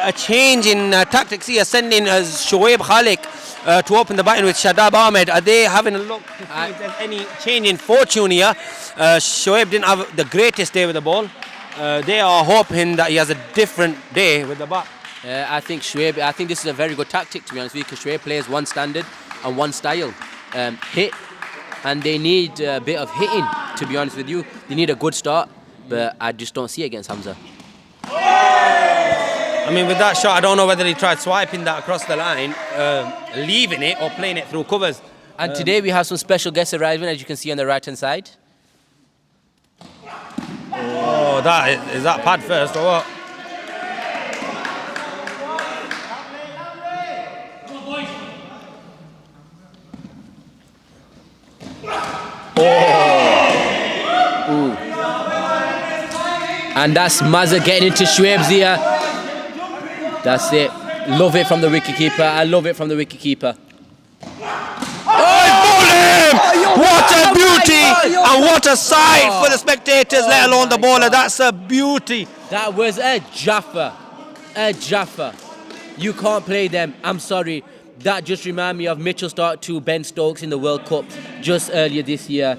a change in tactics here, sending Shoaib Khalik to open the batting with Shadab Ahmed. Are they having a look to see if there's any change in fortune here? Shoaib didn't have the greatest day with the ball. They are hoping that he has a different day with the bat. I think this is a very good tactic, to be honest with you, because Shoaib plays one standard and one style. Hit, and they need a bit of hitting, to be honest with you. They need a good start, but I just don't see it against Hamza. I mean, with that shot, I don't know whether he tried swiping that across the line, leaving it, or playing it through covers. And today we have some special guests arriving, as you can see on the right-hand side. Oh, is that pad first or what? Ooh. And that's Mazza getting into Shoaib's ear. That's it. Love it from the wicketkeeper. I love it from the wicketkeeper. What a beauty and what a sight for the spectators, let alone the bowler. That's a beauty. That was a Jaffa. A Jaffa. You can't play them. I'm sorry. That just reminded me of Mitchell Stark to Ben Stokes in the World Cup just earlier this year.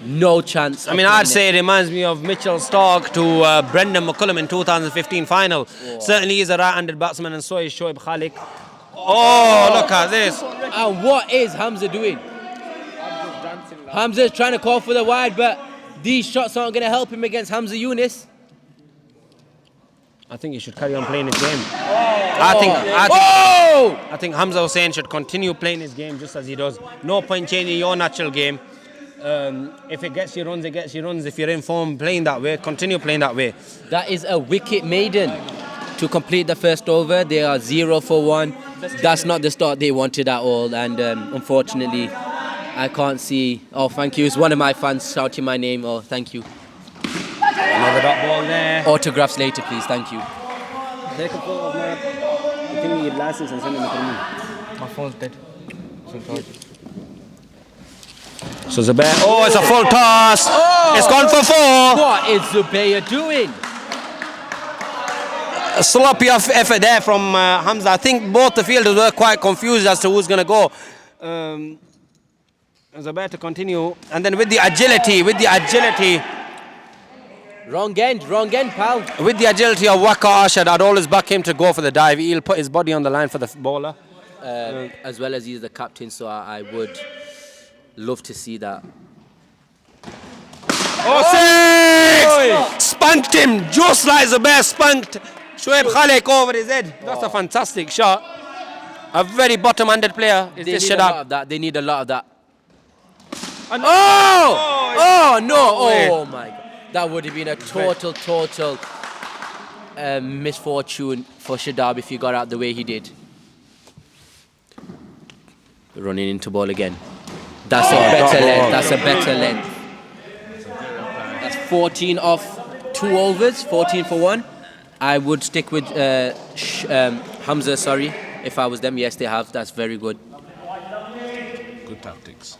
No chance. I mean, I'd say it reminds me of Mitchell Stark to Brendan McCullum in 2015 final. Certainly he's a right-handed batsman, and so is Shoaib Khalik. Oh, look at this. And what is Hamza doing? Hamza's trying to call for the wide, but these shots aren't going to help him against Hamza Yunus. I think he should carry on playing his game. I think Hamza Hussain should continue playing his game just as he does. No point changing your natural game. If it gets you runs, it gets you runs. If you're in form playing that way, continue playing that way. That is a wicket maiden to complete the first over. They are 0 for 1. That's not the start they wanted at all, and unfortunately I can't see. Oh, thank you. It's one of my fans shouting my name. Oh, thank you. Another dot ball there. Autographs later, please. Thank you. Take a photo of my thing, your license, and send it to me. My phone's dead. So Zubair, oh, it's a full toss. Oh, it's gone for 4. What is Zubair doing? A sloppy effort there from Hamza. I think both the fielders were quite confused as to who's going to go. Zubair to continue, and then with the agility. Wrong end, pal. With the agility of Waqar Arshad, I'd always back him to go for the dive. He'll put his body on the line for the bowler. As well as he's the captain, so I would love to see that. Oh, 6! Spunked him, just like Zubair spunked Shoaib Khalik over his head. That's a fantastic shot. A very bottom-handed player is this Shadab. They need a lot of that. Oh no! Oh my God. That would have been a total misfortune for Shadab if he got out the way he did. Running into ball again. That's a better length. That's 14 off 2 overs, 14 for 1. I would stick with Hamza, sorry, if I was them. Yes, they have. That's very good. Good tactics.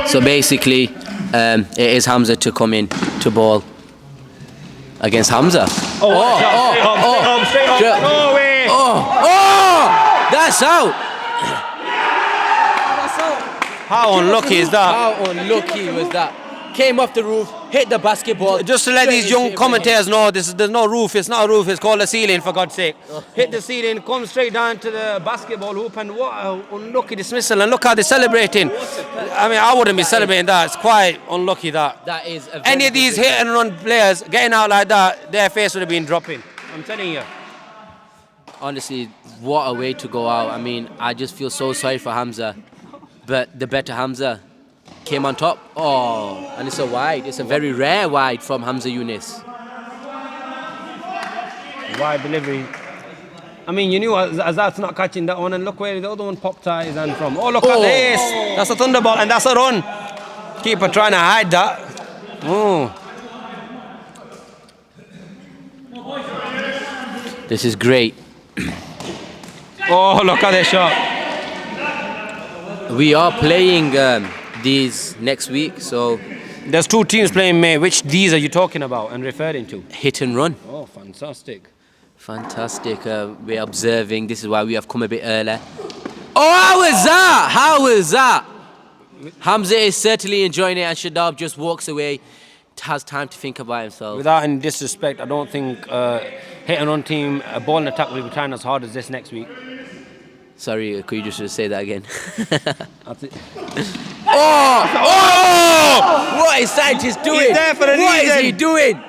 So basically, it is Hamza to come in to ball against Hamza. That's out. How unlucky is that? How unlucky was that? Came off the roof, hit the basketball. Just to let these young commentators know, there's no roof. It's not a roof. It's called a ceiling, for God's sake. Hit the ceiling, come straight down to the basketball hoop, and what an unlucky dismissal. And look how they're celebrating. I mean, I wouldn't be celebrating that. It's quite unlucky that. That is a any of these hit and run players getting out like that, their face would have been dropping. I'm telling you. Honestly, what a way to go out. I mean, I just feel so sorry for Hamza, but the better Hamza came on top. Oh, and it's a wide. It's a very rare wide from Hamza Yunus. Wide delivery. I mean, you knew Azad's not catching that one, and look where the other one popped out his hand from. Oh, look at this. That's a thunderbolt, and that's a run. Keeper trying to hide that. Oh. This is great. Oh, look at this shot. We are playing these next week. So There's 2 teams playing, mate. Which these are you talking about and referring to? hit and run. Oh, fantastic. Fantastic. We're observing. This is why we have come a bit early. Oh, how was that? How was that? Hamza is certainly enjoying it, and Shadab just walks away. Has time to think about himself. Without any disrespect, I don't think hit and run team ball and attack will be trying as hard as this next week. Sorry, could you just say that again? Oh! What is scientist doing? He's there for a What is reason. he doing?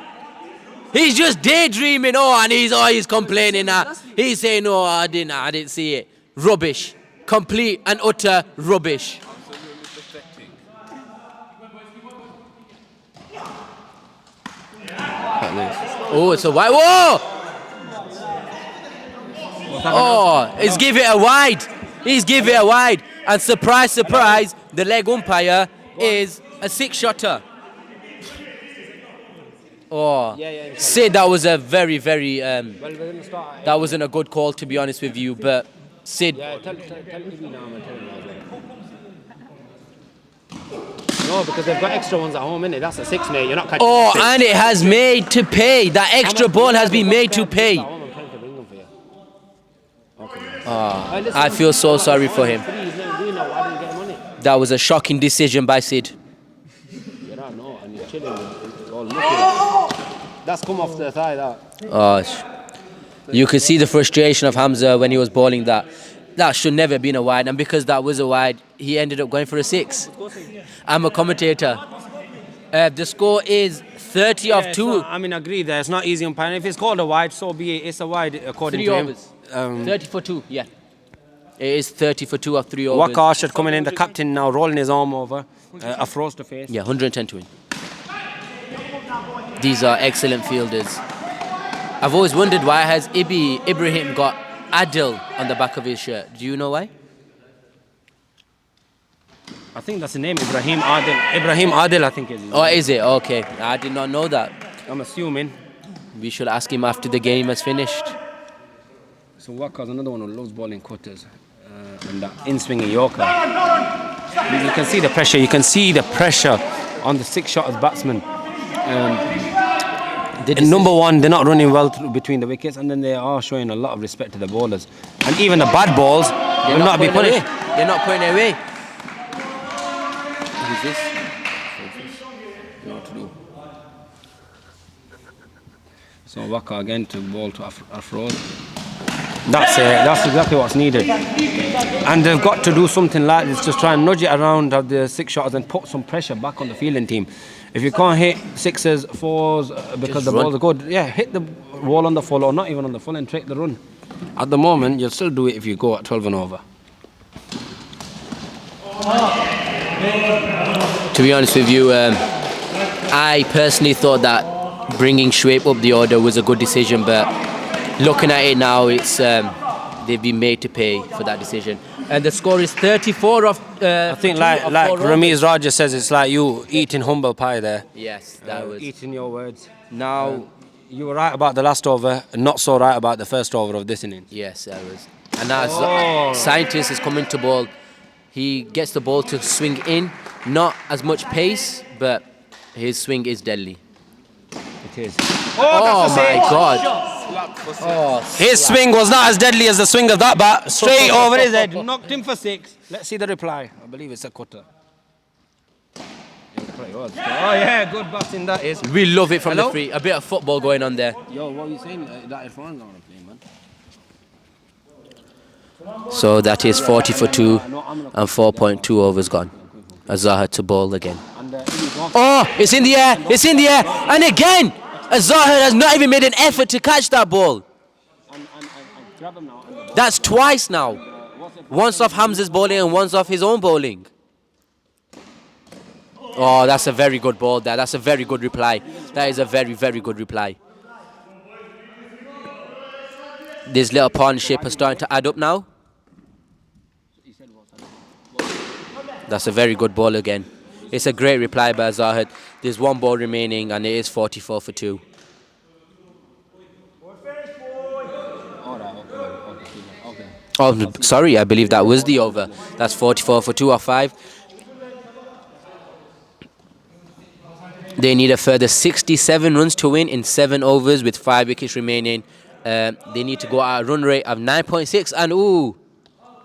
He's just daydreaming. And he's complaining now. He's saying, "No, I didn't see it." Rubbish, complete and utter rubbish. Oh, it's a wide. Whoa! Oh, he's give it a wide. He's give it a wide. And surprise, surprise, the leg umpire is a 6-shotter. Oh, Sid, that was a very, very. That wasn't a good call, to be honest with you. But Sid. Yeah, tell Ibi now, man. Tell him now as well. No, because they've got extra ones at home, innit? That's a 6, mate. You're not catching. Oh, 6. and it has made to pay. That extra ball has been made to pay. I feel so sorry for him. That was a shocking decision by Sid. That's come off the thigh, that. You could see the frustration of Hamza when he was bowling that. That should never have been a wide, and because that was a wide, he ended up going for a 6. I'm a commentator. The score is 30 of 2. I agree there. It's not easy umpiring. If it's called a wide, so be it. It's a wide according 3 to overs. him. 30 for 2, yeah. It is 30 for 2 of 3 overs. Waka Arshad coming in, the captain now rolling his arm over. A froze to face. Yeah, 110 to win. These are excellent fielders. I've always wondered why has Ibrahim got Adil on the back of his shirt. Do you know why? I think that's the name, Ibrahim Adil. Ibrahim Adil, I think it is. Oh, is it? Okay. I did not know that. I'm assuming. We should ask him after the game has finished. So Waka's another one who loves bowling cutters. And that in-swinging Yorker. You can see the pressure. You can see the pressure on the 6-shotters batsmen. Number one, they're not running well between the wickets, and then they are showing a lot of respect to the bowlers. And even the bad balls will not be punished. They're not putting it away. Who's this? You know what to do. So Waka again to bowl to Afroz. That's exactly what's needed. And they've got to do something like this, just try and nudge it around of the 6-shotters and put some pressure back on the fielding team. If you can't hit 6s, 4s because the balls are good, hit the wall on the full or not even on the full and take the run. At the moment, you'll still do it if you go at 12 and over. To be honest with you, I personally thought that bringing Shoaib up the order was a good decision, but looking at it now, it's they've been made to pay for that decision. And the score is 34 of. I think like Ramiz Raja says, it's like you eating humble pie there. Yes, that was. Eating your words. Now. You were right about the last over, and not so right about the first over of this innings. Yes, I was. And now Scientist is coming to ball. He gets the ball to swing in, not as much pace, but his swing is deadly. It is. Oh my God. His swing was not as deadly as the swing of that bat. Straight over his head, knocked him for 6. Let's see the reply. I believe it's a cutter. Oh yeah, good batting that is. We love it from the free. A bit of football going on there. Yo, what are you saying? That Irfan's not playing, man. So that is 40 for 2 and 4.2 overs gone. Azhar to ball again. Oh, it's in the air. It's in the air. And again, Azhar has not even made an effort to catch that ball. That's twice now. Once off Hamza's bowling and once off his own bowling. Oh, that's a very good ball there. That's a very good reply. That is a very, very good reply. This little partnership is starting to add up now. That's a very good ball again. It's a great reply by Zahid. There's one ball remaining and it is 44 for 2. Oh, sorry, I believe that was the over. That's 44 for 2 or 5. They need a further 67 runs to win in 7 overs with 5 wickets remaining. They need to go at a run rate of 9.6. And ooh,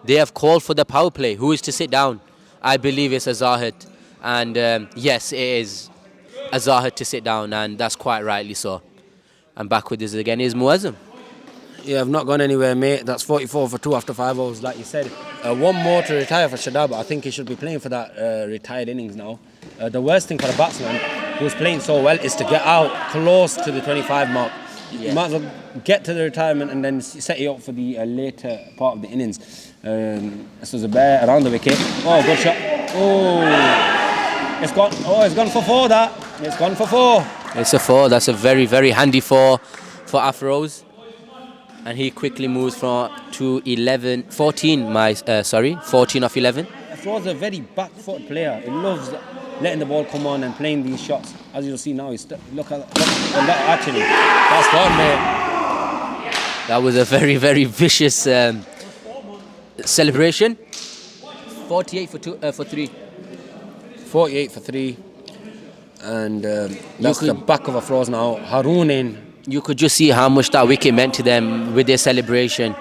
they have called for the power play. Who is to sit down? I believe it's Azahid. And yes, it is Azahid to sit down, and that's quite rightly so. And back with this again is Muazzam. Yeah, I've not gone anywhere, mate. That's 44 for 2 after 5 overs, like you said. One more to retire for Shadab. I think he should be playing for that retired innings now. The worst thing for the batsman who's playing so well is to get out close to the 25 mark. Yeah. You might as well get to the retirement and then set you up for the later part of the innings. This was a bear around the wicket. Oh, good shot. Oh, it's gone. Oh, it's gone for 4. It's gone for 4. It's a 4. That's a very, very handy 4 for Afros. And he quickly moves from to 14 off 11. Afro's a very back-foot player. He loves letting the ball come on and playing these shots. As you'll see now, look actually. That's gone, mate. That was a very, very vicious celebration. 48 for 3. 48 for 3. And that's the back of Afro's now. Haroon in. You could just see how much that wicket meant to them with their celebration.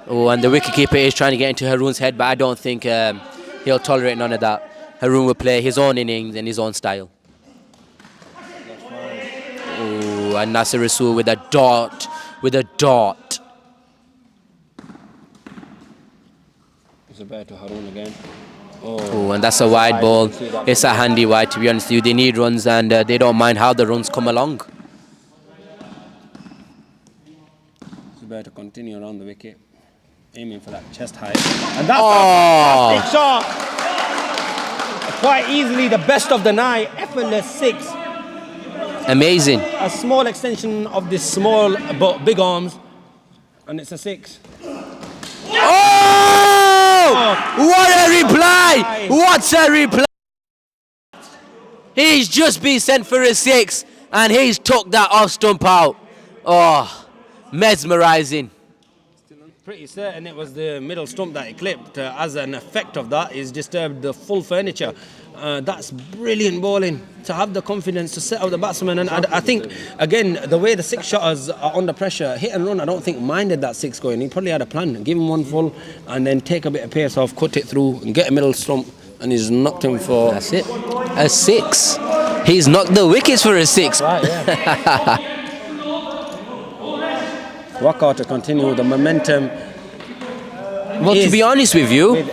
Oh, and the wicketkeeper is trying to get into Haroon's head, but I don't think he'll tolerate none of that. Haroon will play his own innings in his own style. Oh, and Nasser Rasool with a dot. It's a better to Haroon again. Oh, and that's a wide ball. It's a handy wide, to be honest with you. They need runs, and they don't mind how the runs come along. Better to continue around the wicket, aiming for that chest height, and that's a fantastic shot. Quite easily the best of the night, effortless 6. Amazing. A small extension of this small but big arms, and it's a 6. Oh! What a reply! What a reply! He's just been sent for a 6, and he's took that off stump out. Oh. Mesmerizing. Pretty certain it was the middle stump that he clipped. As an effect of that, he's disturbed the full furniture. That's brilliant bowling, to have the confidence to set out the batsman. And I think, again, the way the 6 shotters are under pressure, hit and run, I don't think minded that 6 going. He probably had a plan. Give him one full and then take a bit of pace off, cut it through and get a middle stump. And he's knocked him for... That's it. A 6. He's knocked the wickets for a 6. Right, yeah. Walkout to continue the momentum. Well, to be honest with you,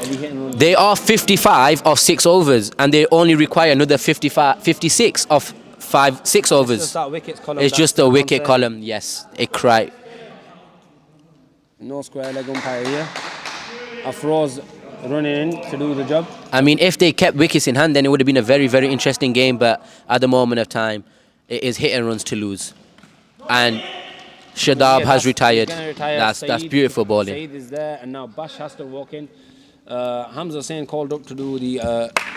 they are 55 of 6 overs, and they only require another 56 of 6 overs. It's just a wicket column. Yes, it cried. No square leg umpire here. Afro's running in to do the job. I mean, if they kept wickets in hand, then it would have been a very, very interesting game. But at the moment of time, it is hit and runs to lose. And Shadab has retired. That's beautiful bowling. Saeed is there, and now Bash has to walk in. Hamza Hussain called up to do the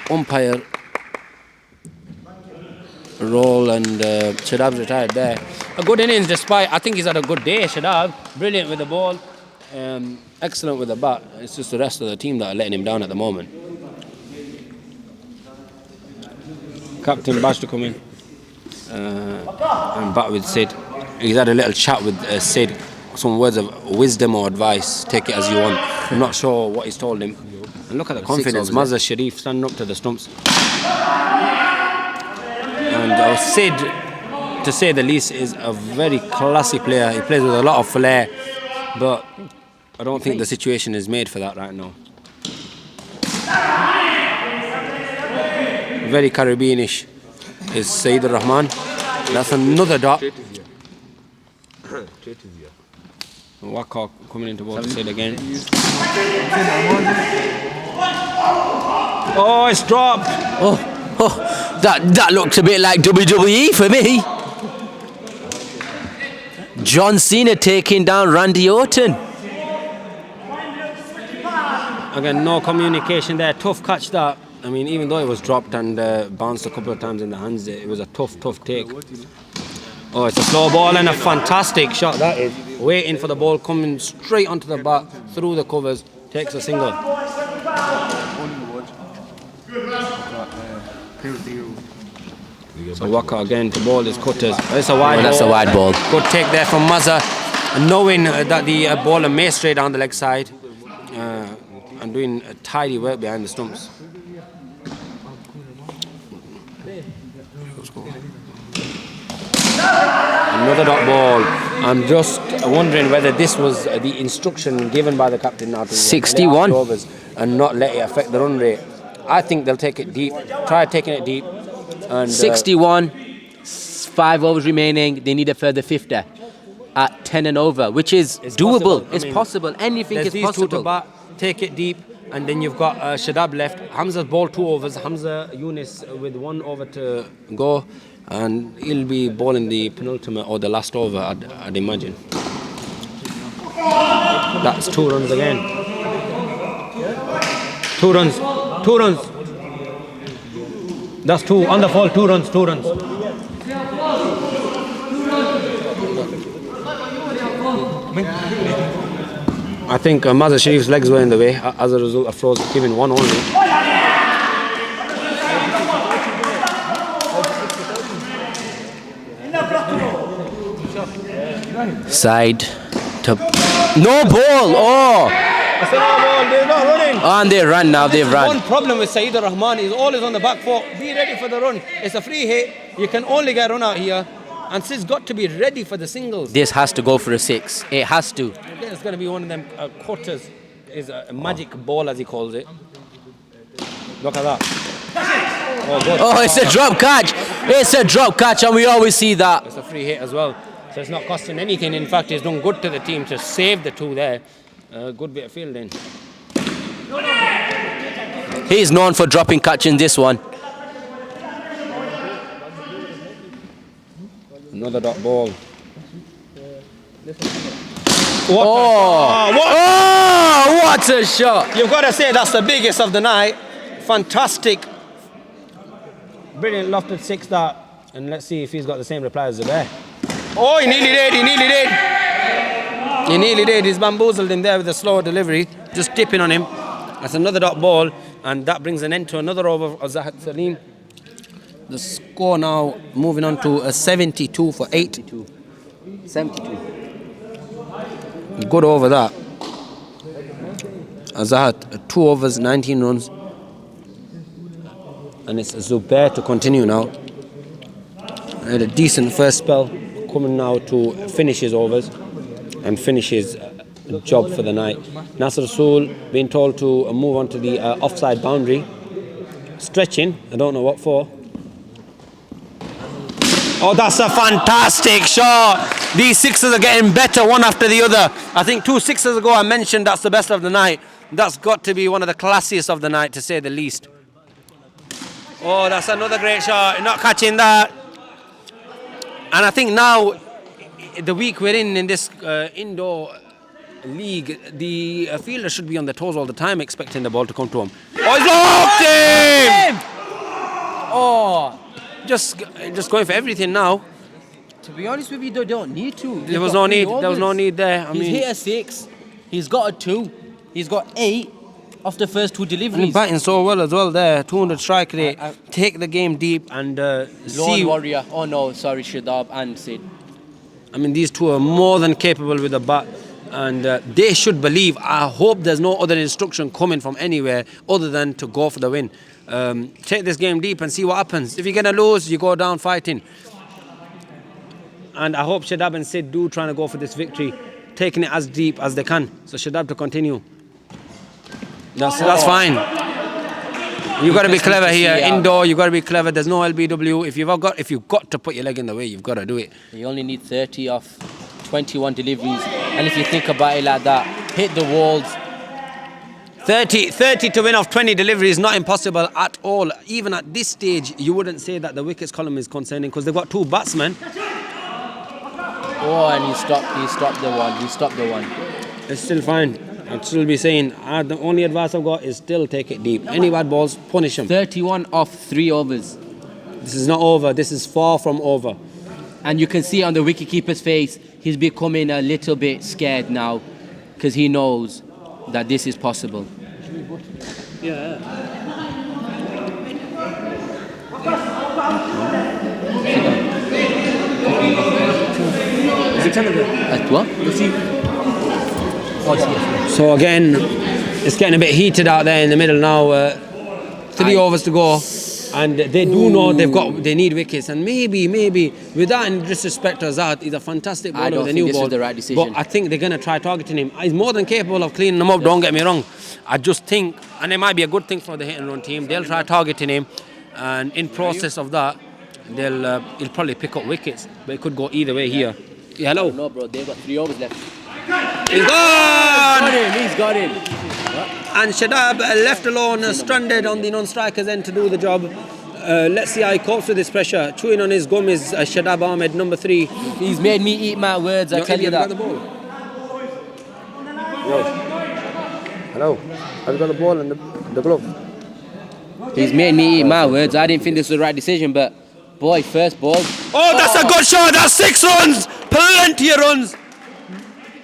umpire role, and Shadab's retired there. A good innings, despite I think he's had a good day. Shadab, brilliant with the ball, excellent with the bat. It's just the rest of the team that are letting him down at the moment. Captain Bash to come in and bat with Sid. He's had a little chat with Sid, some words of wisdom or advice. Take it as you want. I'm not sure what he's told him. And look at the confidence. Mazhar Sharif standing up to the stumps. And Sid, to say the least, is a very classy player. He plays with a lot of flair, but I don't think the situation is made for that right now. Very Caribbeanish is Saeed Rahman. That's another dot. Waka coming into ball to Saeed again. Oh, it's dropped. Oh, that looks a bit like WWE for me. John Cena taking down Randy Orton. Again, no communication there. Tough catch that. I mean, even though it was dropped and bounced a couple of times in the hands, it was a tough take. Oh, it's a slow ball and a fantastic shot that is. Waiting for the ball, coming straight onto the bat, through the covers, takes a single. So Waka again to ball his cutters. It's a wide ball. That's a wide ball. Good take there from Mazza, knowing that the baller may stray down the leg side and doing tidy work behind the stumps. Another dot ball. I'm just wondering whether this was the instruction given by the captain now to 61 overs and not let it affect the run rate. I think they'll take it deep. Try taking it deep. And 61, 5 overs remaining. They need a further 50 at 10 and over, which is doable. Possible. It's possible. Anything is these possible. two to bat, take it deep, and then you've got Shadab left. Hamza's ball 2 overs. Hamza Yunus with 1 over to go, and he'll be balling the penultimate or the last over, I'd imagine. That's 2 runs again. 2 runs. 2 runs. That's 2 on the fall. 2 runs. 2 runs. I think Mazhar Sharif's legs were in the way as a result of Froze giving 1 only. Side to no ball. Oh, I said, no ball, they're not running. and they run now. They've run. One problem with Saeed Rahman is always on the back foot. Be ready for the run. It's a free hit. You can only get run out here. And Sid's got to be ready for the singles. This has to go for a 6. It has to. It's going to be one of them quarters. Is a magic ball, as he calls it. Look at that. Oh, good. Oh, it's a drop catch. It's a drop catch, and we always see that. It's a free hit as well. So it's not costing anything. In fact, it's done good to the team to save the 2 there. Good bit of fielding. He's known for dropping catch in this one. Another dot ball. Oh, what a shot. You've got to say that's the biggest of the night. Fantastic. Brilliant lofted 6 dart. And let's see if he's got the same reply as the bear. Oh, he nearly did. He nearly did. He nearly did. He's bamboozled him there with a slower delivery. Just tipping on him. That's another dot ball. And that brings an end to another over of Zahid Salim. The score now moving on to a 72 for 8. 72. Good over that. Azahat, 2 overs, 19 runs. And it's Zubair to continue now. Had a decent first spell, coming now to finish his overs and finish his job for the night. Nasser Rasool being told to move on to the offside boundary. Stretching, I don't know what for. Oh, that's a fantastic shot. These 6s are getting better one after the other. I think 2 6s ago I mentioned that's the best of the night. That's got to be one of the classiest of the night, to say the least. Oh, that's another great shot. Not catching that. And I think now, the week we're in this indoor league, the fielder should be on their toes all the time, expecting the ball to come to him. Oh, he's locked him! Oh, just going for everything now. To be honest with you, they don't need to. There was no need. There was no need there. He's hit a 6. He's got a 2. He's got 8 off the first 2 deliveries. He's batting so well as well there. 200 strike rate. Take the game deep and see. Lone Warrior. Oh no, sorry, Shadab and Sid. I mean, these 2 are more than capable with the bat, and they should believe. I hope there's no other instruction coming from anywhere other than to go for the win. Take this game deep and see what happens. If you're going to lose, you go down fighting. And I hope Shadab and Sid do trying to go for this victory, taking it as deep as they can. So Shadab to continue. That's fine. You've got to be clever here. Indoor, you've got to be clever. There's no LBW. If you've got to put your leg in the way, you've got to do it. You only need 30 off 21 deliveries. And if you think about it like that, hit the walls. 30 to win off 20 deliveries is not impossible at all. Even at this stage, you wouldn't say that the wickets column is concerning because they've got 2 batsmen. Oh, and he stopped the one. It's still fine. I'd still be saying, the only advice I've got is still take it deep. Any bad balls, punish them. 31 off 3 overs. This is not over. This is far from over. And you can see on the wicketkeeper's face, he's becoming a little bit scared now because he knows that this is possible. Yeah. At what? So again, it's getting a bit heated out there in the middle now. 3 overs to go, and they do know they need wickets. And maybe, without any disrespect to Azad, he's a fantastic bowler I don't with a think new this ball. is the right decision. But I think they're going to try targeting him. He's more than capable of cleaning them up. Don't get me wrong. I just think, and it might be a good thing for the hit and run team. They'll try targeting him, and in process of that, he'll probably pick up wickets. But it could go either way here. Yeah, hello. No, bro. They've got 3 overs left. He's gone! He's got him. And Shadab left alone, stranded on the non-strikers end to do the job. Let's see how he copes with this pressure. Chewing on his gum is Shadab Ahmed, number 3. He's made me eat my words, I tell you that. Hello. Have you got the ball and the glove? He's made me eat my words. I didn't think this was the right decision, but boy, first ball. Oh, that's a good shot. That's 6 runs. Plenty of runs.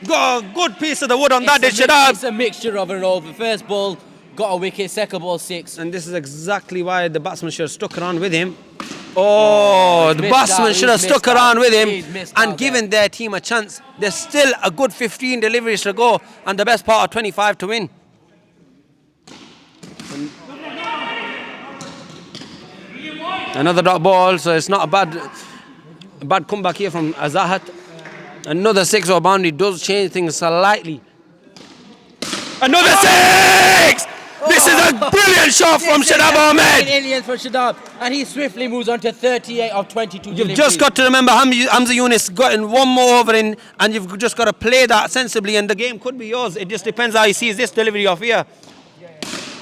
Got a good piece of the wood on that, Shadab. It's a mixture of an over. First ball, got a wicket. Second ball, 6. And this is exactly why the batsman should have stuck around with him. Oh, the batsman should have stuck around with him and given their team a chance. There's still a good 15 deliveries to go and the best part of 25 to win. Another dot ball, so it's not a bad comeback here from Azahat. Another 6-over boundary does change things slightly. Another 6! This is a brilliant shot from Shadab Ahmed. Aliens for Shadab, and he swiftly moves on to 38 of 22 You've just got to remember Hamza Yunus gotten one more over in, and you've just got to play that sensibly, and the game could be yours. It just depends how he sees this delivery off here.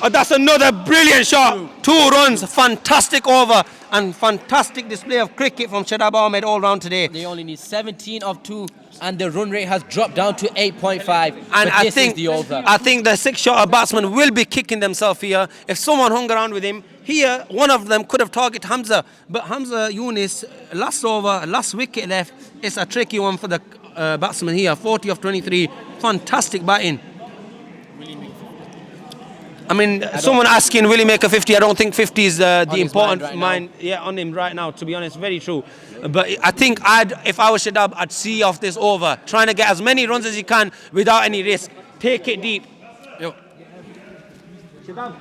Oh, that's another brilliant shot. 2 runs, fantastic over, and fantastic display of cricket from Shadab Ahmed all round today. They only need 17 of 2, and the run rate has dropped down to 8.5. And I think the over. I think the 6-shot batsman will be kicking themselves here. If someone hung around with him here, one of them could have targeted Hamza. But Hamza Yunus, last over, last wicket left. It's a tricky one for the batsman here. 40 of 23, fantastic batting. I mean, someone asking, will he make a 50? I don't think 50 is the important mind on him right now, to be honest. Very true. But I think if I was Shadab, I'd see off this over. Trying to get as many runs as he can without any risk. Take it deep. Yo. Shadab.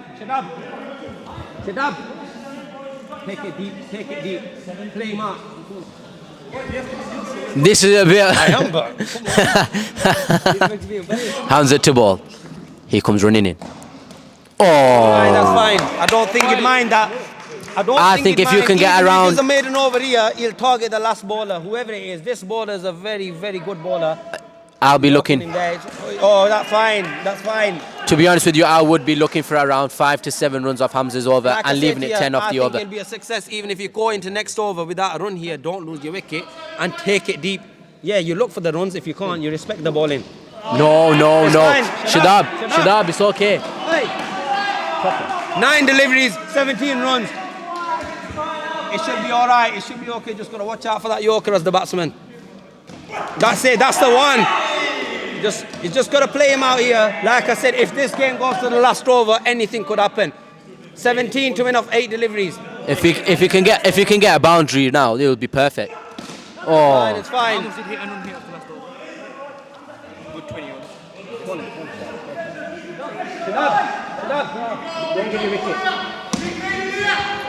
Take it deep. Play him out. This is a bit... I am, but Hamza to ball. He comes running in. Oh, that's fine. I don't think he'd mind that. I think if you can get around... If he's a maiden over here, he'll target the last bowler, whoever it is. This bowler is a very, very good bowler. I'll be looking... Oh, that's fine. To be honest with you, I would be looking for around 5 to 7 runs off Hamza's over and leaving it 10 off the over. I think it'll be a success even if you go into next over without a run here. Don't lose your wicket and take it deep. Yeah, you look for the runs. If you can't, you respect the bowling. No. Shadab, it's okay. Hey. 9 deliveries, 17 runs. It should be all right. It should be okay. Just got to watch out for that Yorker as the batsman. That's it. That's the one. You just got to play him out here. Like I said, if this game goes to the last over, anything could happen. 17 to win off 8 deliveries. If you can get a boundary now, it would be perfect. Oh, it's fine.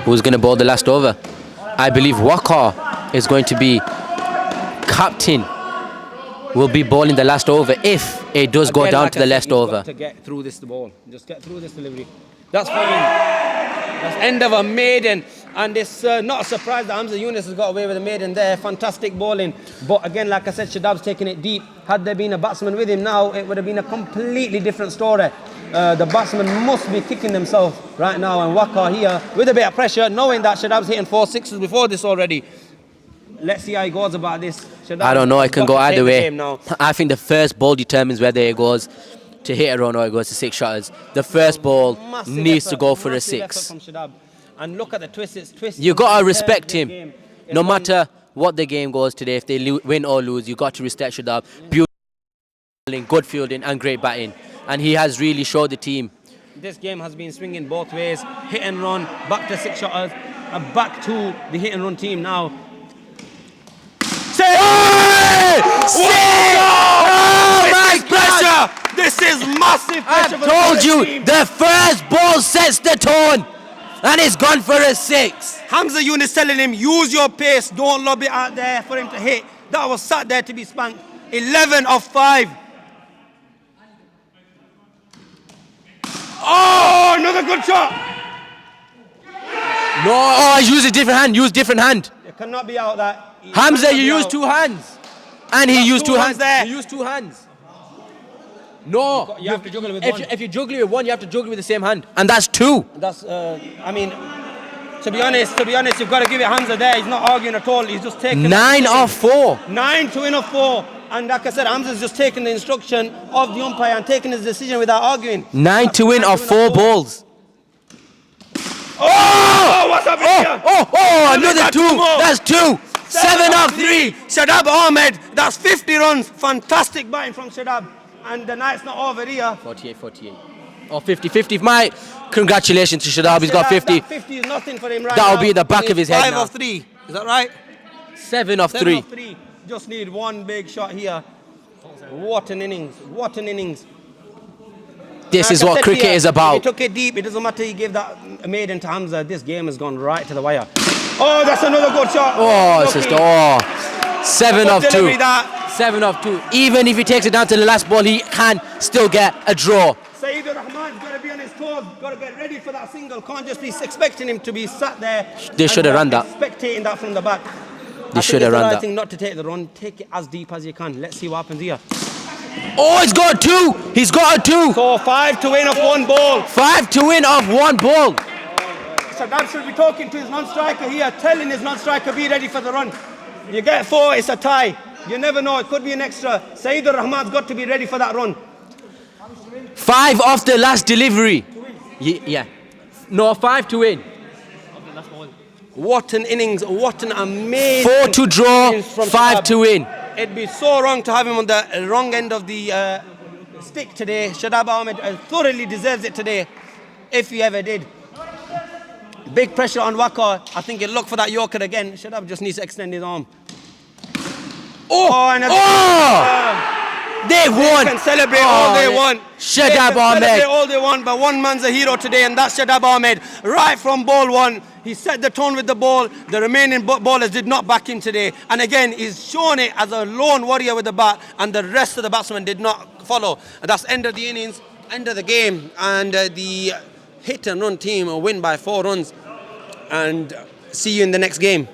Who's going to bowl the last over? I believe Waqar is going to be captain. Will be bowling the last over if it does go down to the last over. To get through this ball, just get through this delivery. That's fine. That's end of a maiden, and it's not a surprise that Hamza Yunus has got away with a maiden there. Fantastic bowling, but again, like I said, Shadab's taking it deep. Had there been a batsman with him now, it would have been a completely different story. The batsmen must be kicking themselves right now, and Waqar here with a bit of pressure, knowing that Shadab's hitting 4 6s before this already. Let's see how he goes about this. Shadab, I don't know. It can go either way. Now. I think the first ball determines whether it goes to hit a run or it goes to 6 shotters. The first ball needs to go for a 6. And look at the twists. You got to respect him. No matter what the game goes today, if they win or lose, you got to respect Shadab. Beautiful bowling, good fielding and great batting. And he has really showed the team. This game has been swinging both ways. Hit and run, back to 6 shotters, and back to the hit and run team now. Say Oh my pressure! This is massive pressure. I told you, the first ball sets the tone. And it's gone for a 6. Hamza Yunus telling him, use your pace, don't lob it out there for him to hit. That was sat there to be spanked. 11 of 5. Oh, another good shot. No, oh, use a different hand. Use different hand. It cannot be out that. Hamza, you used 2 hands. And he used 2 hands. There. You used 2 hands. No. You have to juggle with one. If you juggle with one, you have to juggle with the same hand. And that's 2. That's, I mean, to be honest, you've got to give it Hamza there. He's not arguing at all. He's just taking 9 of 4. 9 to win of 4. And like I said, Hamza's just taking the instruction of the umpire and taking his decision without arguing. 9 to win of 4 balls. Oh, what's up here? Oh, another 2. That's 2. 7 of 3. Shadab Ahmed, that's 50 runs. Fantastic batting from Shadab. And the night's not over here. 48. Or 50. My congratulations to Shadab. He's got 50. That 50 is nothing for him right That'll now. be at the back of his head 5 now. of 3. Is that right? 7 of 7 3. of 3. Just need one big shot here. What an innings. What an innings. This is Like I what said cricket here, is about. If he took it deep, it doesn't matter he gave that maiden to Hamza. This game has gone right to the wire. Oh, that's another good shot. Oh, it's Lucky. just 7 of 2. Delivery that. 7 of 2. Even if he takes it down to the last ball, he can still get a draw. Saeed Rahman's got to be on his toes, got to get ready for that single. Can't just be expecting him to be sat there. They should have run that. Spectating that from the back. They should have run that. I think not to take the run. Take it as deep as you can. Let's see what happens here. Oh, he's got 2. He's got a 2. So 5 to win off 1 ball. 5 to win off 1 ball. Shadab should be talking to his non-striker here, telling his non-striker be ready for the run. You get 4, it's a tie. You never know, it could be an extra. Saeed Rahman's got to be ready for that run. 5 off the last delivery. Yeah. No, 5 to win. What an innings, what an amazing 4 to draw, innings from 5 Shadab. to win. It'd be so wrong to have him on the wrong end of the stick today. Shadab Ahmed thoroughly deserves it today, if he ever did. Big pressure on Waka. I think he'll look for that Yorker again. Shadab just needs to extend his arm. They won. They can celebrate all they want. Shadab Ahmed. Celebrate all they want, but one man's a hero today, and that's Shadab Ahmed. Right from ball 1, he set the tone with the ball. The remaining bowlers did not back him today. And again, he's shown it as a lone warrior with the bat, and the rest of the batsmen did not follow. And that's end of the innings, end of the game, and the hit and run team will win by 4 runs. And see you in the next game.